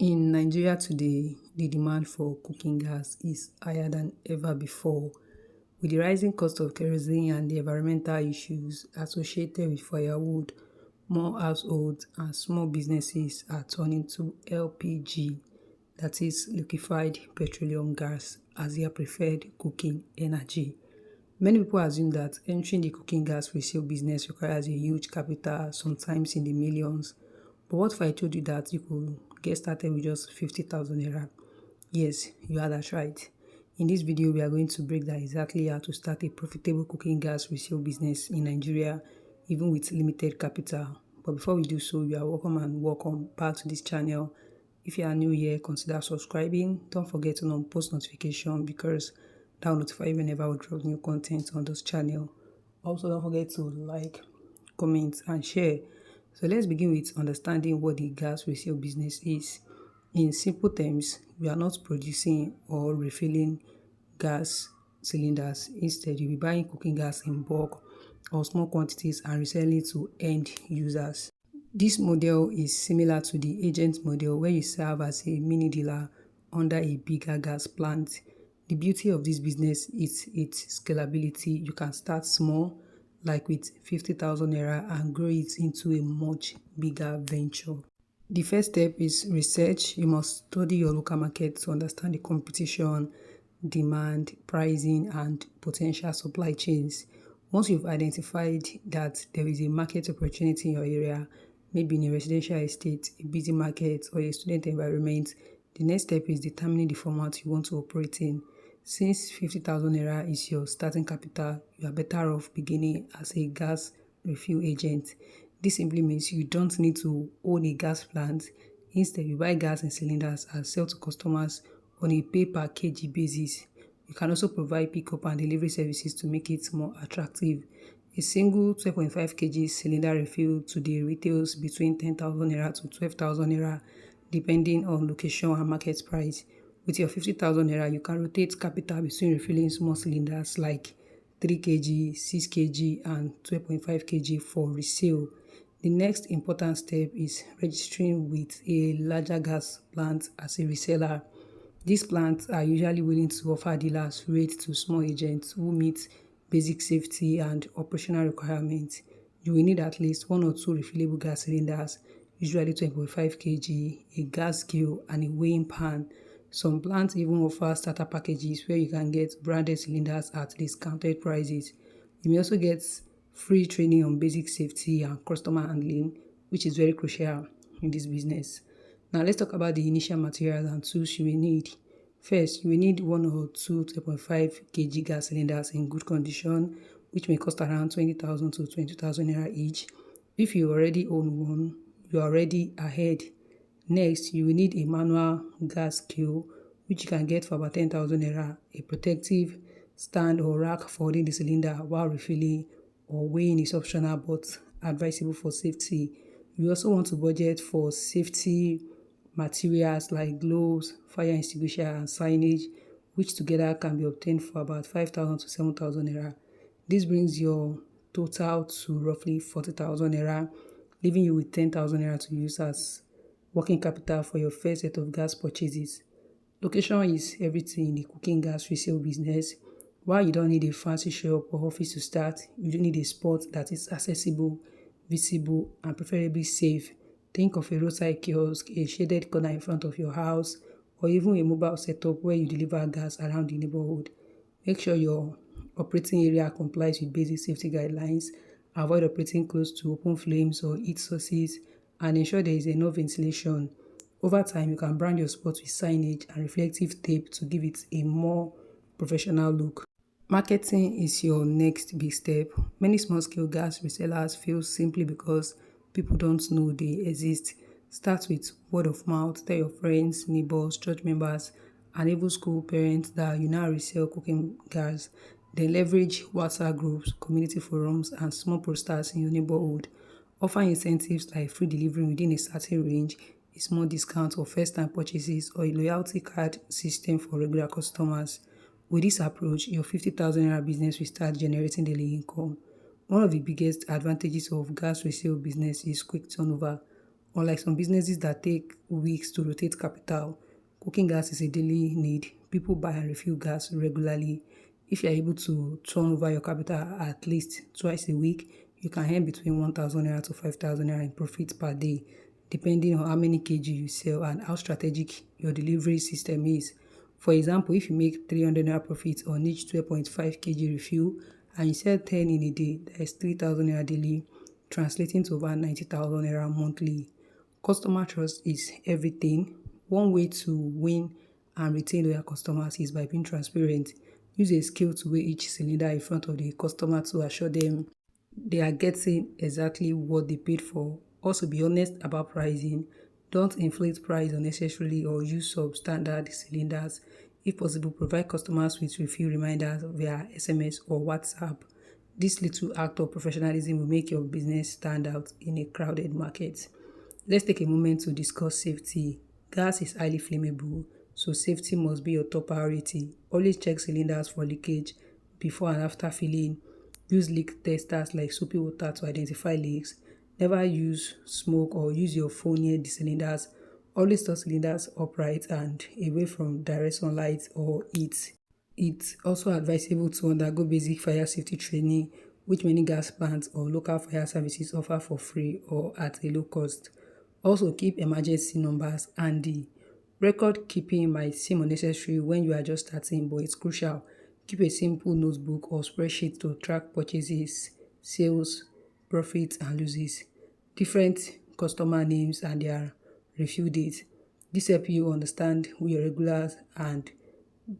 In Nigeria today, the demand for cooking gas is higher than ever before. With the rising cost of kerosene and the environmental issues associated with firewood, more households and small businesses are turning to LPG, that is liquefied petroleum gas, as their preferred cooking energy. Many people assume that entering the cooking gas resale business requires a huge capital, sometimes in the millions. But what if I told you that you could get started with just 50,000 naira? Yes, you heard that right. In this video, we are going to break down exactly how to start a profitable cooking gas resale business in Nigeria, even with limited capital. But before we do so, you are welcome back to this channel. If you are new here, consider subscribing. Don't forget to on post notification because that will notify you whenever we drop new content on this channel. Also, don't forget to like, comment, and share. So let's begin with understanding what the gas resale business is. In simple terms, we are not producing or refilling gas cylinders. Instead, you'll be buying cooking gas in bulk or small quantities and reselling to end users. This model is similar to the agent model where you serve as a mini dealer under a bigger gas plant. The beauty of this business is its scalability. You can start small, like with 50,000 naira, and grow it into a much bigger venture. The first step is research. You must study your local market to understand the competition, demand, pricing, and potential supply chains. Once you've identified that there is a market opportunity in your area, maybe in a residential estate, a busy market, or a student environment, the next step is determining the format you want to operate in. Since 50,000 naira is your starting capital, you are better off beginning as a gas refill agent. This simply means you don't need to own a gas plant. Instead, you buy gas in cylinders and sell to customers on a pay per kg basis. You can also provide pickup and delivery services to make it more attractive. A single 12.5 kg cylinder refill today retails between 10,000 naira to 12,000 naira, depending on location and market price. With your 50,000 naira, you can rotate capital between refilling small cylinders like 3 kg, 6 kg, and 12.5 kg for resale. The next important step is registering with a larger gas plant as a reseller. These plants are usually willing to offer dealers rates to small agents who meet basic safety and operational requirements. You will need at least 1 or 2 refillable gas cylinders, usually 12.5 kg, a gas scale, and a weighing pan. Some plants even offer starter packages where you can get branded cylinders at discounted prices. You may also get free training on basic safety and customer handling, which is very crucial in this business. Now let's talk about the initial materials and tools you will need. First, you will need 1 or 2 12.5 kg gas cylinders in good condition, which may cost around 20,000 to 20,000 naira each. If you already own one, you are already ahead. Next, you will need a manual gas scale, which you can get for about 10,000 naira, a protective stand or rack for holding the cylinder while refilling or weighing is optional but advisable for safety. You also want to budget for safety materials like gloves, fire extinguisher, and signage, which together can be obtained for about 5,000 to 7,000 naira. This brings your total to roughly 40,000 naira, leaving you with 10,000 naira to use as working capital for your first set of gas purchases. Location is everything in the cooking gas resale business. While you don't need a fancy shop or office to start, you do need a spot that is accessible, visible, and preferably safe. Think of a roadside kiosk, a shaded corner in front of your house, or even a mobile setup where you deliver gas around the neighborhood. Make sure your operating area complies with basic safety guidelines. Avoid operating close to open flames or heat sources, and ensure there is enough ventilation. Over time, you can brand your spot with signage and reflective tape to give it a more professional look. Marketing is your next big step. Many small-scale gas resellers fail simply because people don't know they exist. Start with word of mouth. Tell your friends, neighbors, church members, and even school parents that you now resell cooking gas. Then leverage WhatsApp groups, community forums, and small posters in your neighborhood. Offer incentives like free delivery within a certain range, a small discount for first-time purchases, or a loyalty card system for regular customers. With this approach, your 50,000 naira business will start generating daily income. One of the biggest advantages of gas resale business is quick turnover. Unlike some businesses that take weeks to rotate capital, cooking gas is a daily need. People buy and refill gas regularly. If you're able to turn over your capital at least twice a week, you can earn between 1,000 naira to 5,000 naira in profit per day, depending on how many kg you sell and how strategic your delivery system is. For example, if you make 300 naira profit on each 12.5 kg refill and you sell 10 in a day, that is 3,000 naira daily, translating to over 90,000 naira monthly. Customer trust is everything. One way to win and retain loyal customers is by being transparent. Use a scale to weigh each cylinder in front of the customer to assure them they are getting exactly what they paid for. Also, be honest about pricing. Don't inflate price unnecessarily or use substandard cylinders. If possible, provide customers with refill reminders via SMS or WhatsApp. This little act of professionalism will make your business stand out in a crowded market. Let's take a moment to discuss safety. Gas is highly flammable, so safety must be your top priority. Always check cylinders for leakage before and after filling. Use leak testers like soapy water to identify leaks. Never use smoke or use your phone near the cylinders. Always store cylinders upright and away from direct sunlight or heat. It's also advisable to undergo basic fire safety training, which many gas plants or local fire services offer for free or at a low cost. Also, keep emergency numbers handy. Record keeping might seem unnecessary when you are just starting, but it's crucial. Keep a simple notebook or spreadsheet to track purchases, sales, profits, and losses. Different customer names and their refill dates. This helps you understand who your regulars and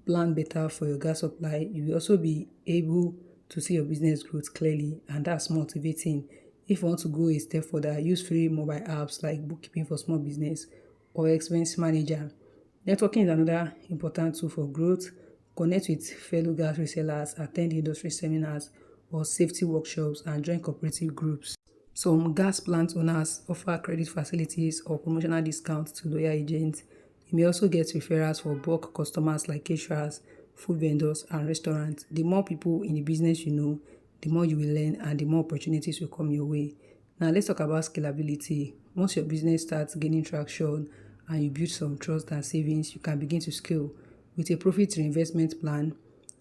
plan better for your gas supply. You will also be able to see your business growth clearly, and that's motivating. If you want to go a step further, use free mobile apps like bookkeeping for small business or expense manager. Networking is another important tool for growth. Connect with fellow gas resellers, attend industry seminars or safety workshops, and join cooperative groups. Some gas plant owners offer credit facilities or promotional discounts to loyal agents. You may also get referrals for bulk customers like caterers, food vendors, and restaurants. The more people in the business you know, the more you will learn and the more opportunities will come your way. Now let's talk about scalability. Once your business starts gaining traction and you build some trust and savings, you can begin to scale. With a profit reinvestment plan,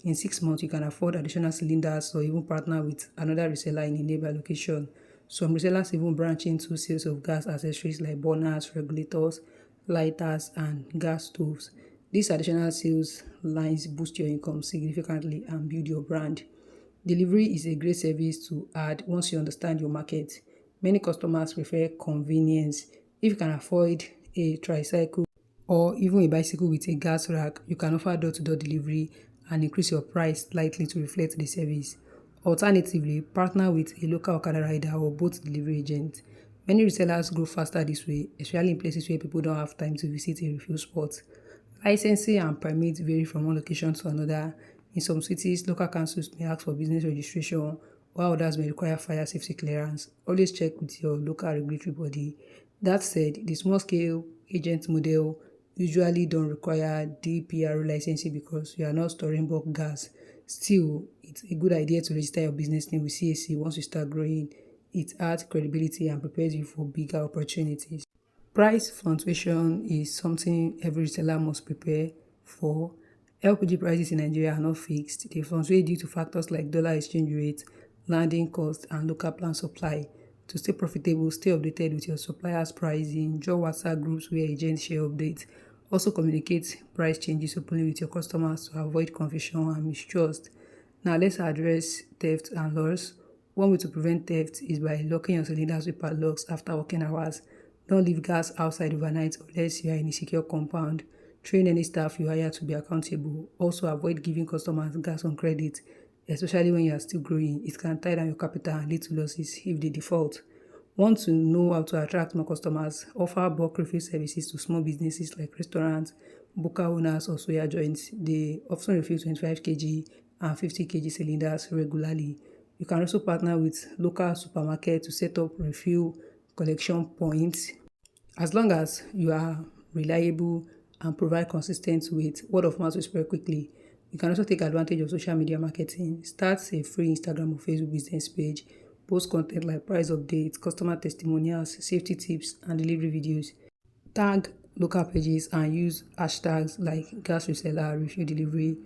in 6 months you can afford additional cylinders or even partner with another reseller in a nearby location. Some resellers even branch into sales of gas accessories like burners, regulators, lighters, and gas stoves. These additional sales lines boost your income significantly and build your brand. Delivery is a great service to add once you understand your market. Many customers prefer convenience. If you can afford a tricycle or even a bicycle with a gas rack, you can offer door-to-door delivery and increase your price slightly to reflect the service. Alternatively, partner with a local Okada rider or boat delivery agent. Many resellers grow faster this way, especially in places where people don't have time to visit a refuel spot. Licensing and permits vary from one location to another. In some cities, local councils may ask for business registration, while others may require fire safety clearance. Always check with your local regulatory body. That said, the small-scale agent model usually don't require DPRO licensing because you are not storing bulk gas. Still, it's a good idea to register your business name with CAC once you start growing. It adds credibility and prepares you for bigger opportunities. Price fluctuation is something every retailer must prepare for. LPG prices in Nigeria are not fixed. They fluctuate due to factors like dollar exchange rate, landing cost, and local plant supply. To stay profitable, stay updated with your suppliers' pricing, join WhatsApp groups where agents share updates. Also communicate price changes openly with your customers to avoid confusion and mistrust. Now let's address theft and loss. One way to prevent theft is by locking your cylinders with padlocks after working hours. Don't leave gas outside overnight unless you are in a secure compound. Train any staff you hire to be accountable. Also avoid giving customers gas on credit, especially when you are still growing. It can tie down your capital and lead to losses if they default. Want to know how to attract more customers? Offer bulk refill services to small businesses like restaurants, buka owners, or soya joints. They often refill 25 kg and 50 kg cylinders regularly. You can also partner with local supermarkets to set up refill collection points. As long as you are reliable and provide consistent weight, word of mouth will spread quickly. You can also take advantage of social media marketing. Start a free Instagram or Facebook business page. post content like price updates, customer testimonials, safety tips, and delivery videos. Tag local pages and use hashtags like gas reseller, refill delivery,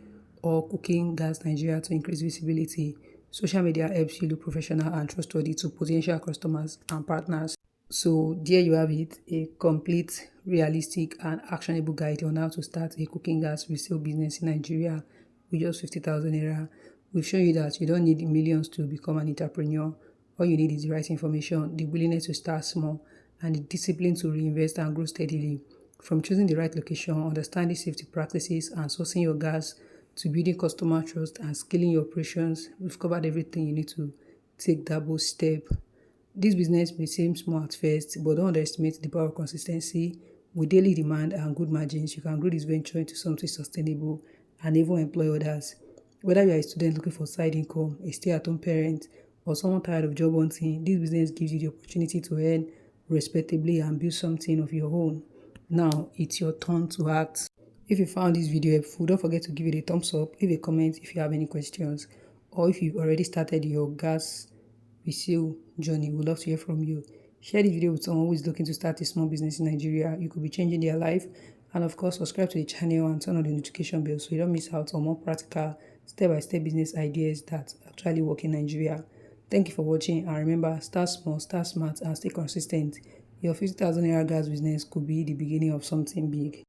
or cooking gas Nigeria to increase visibility. Social media helps you look professional and trustworthy to potential customers and partners. So there you have it, a complete, realistic and actionable guide on how to start a cooking gas resale business in Nigeria with just 50,000 naira. We've shown you that you don't need millions to become an entrepreneur. All you need is the right information, the willingness to start small, and the discipline to reinvest and grow steadily. From choosing the right location, understanding safety practices, and sourcing your gas to building customer trust and scaling your operations, we've covered everything you need to take that bold step. This business may seem small at first, but don't underestimate the power of consistency. With daily demand and good margins, you can grow this venture into something sustainable and even employ others. Whether you are a student looking for side income, a stay-at-home parent, or someone tired of job hunting, this business gives you the opportunity to earn respectably and build something of your own. Now, it's your turn to act. If you found this video helpful, don't forget to give it a thumbs up, leave a comment if you have any questions, or if you've already started your gas resale journey. We'd love to hear from you. Share this video with someone who is looking to start a small business in Nigeria. You could be changing their life. And of course, subscribe to the channel and turn on the notification bell so you don't miss out on more practical, step-by-step business ideas that actually work in Nigeria. Thank you for watching, and remember, start small, start smart, and stay consistent. Your 50,000 naira gas business could be the beginning of something big.